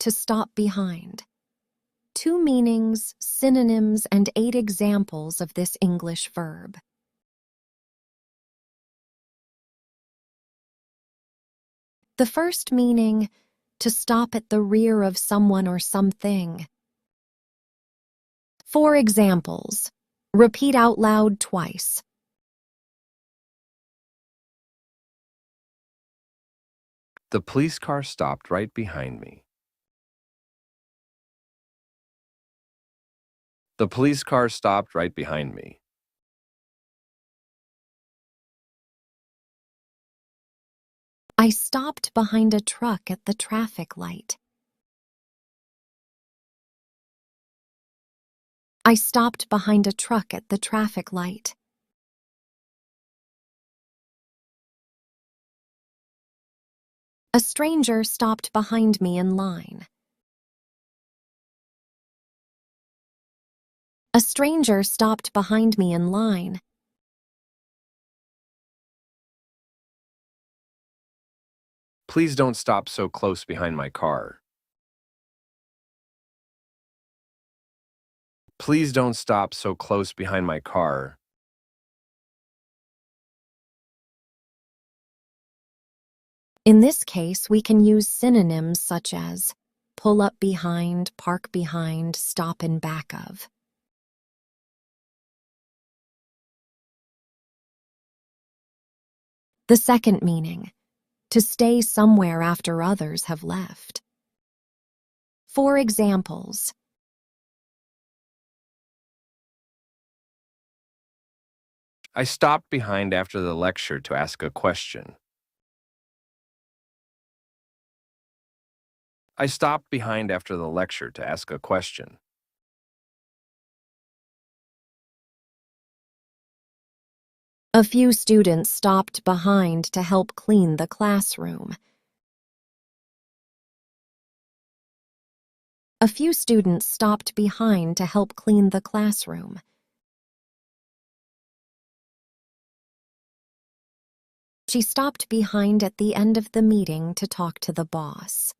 to stop behind. 2 meanings, synonyms, and 8 examples of this English verb. The first meaning, to stop at the rear of someone or something. 4 examples. Repeat out loud twice. The police car stopped right behind me. The police car stopped right behind me. I stopped behind a truck at the traffic light. I stopped behind a truck at the traffic light. A stranger stopped behind me in line. A stranger stopped behind me in line. Please don't stop so close behind my car. Please don't stop so close behind my car. In this case, we can use synonyms such as pull up behind, park behind, stop in back of. The second meaning, to stay somewhere after others have left. 4 examples. I stopped behind after the lecture to ask a question. I stopped behind after the lecture to ask a question. A few students stopped behind to help clean the classroom. A few students stopped behind to help clean the classroom. She stopped behind at the end of the meeting to talk to the boss.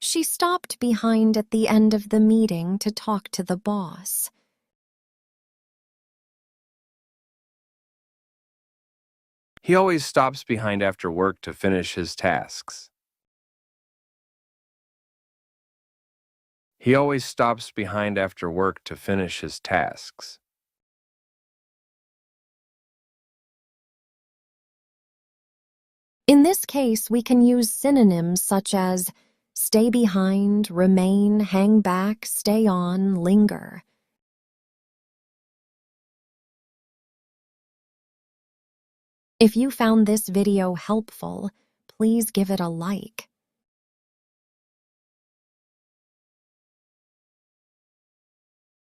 She stopped behind at the end of the meeting to talk to the boss. He always stops behind after work to finish his tasks. He always stops behind after work to finish his tasks. In this case, we can use synonyms such as stay behind, remain, hang back, stay on, linger. If you found this video helpful, please give it a like.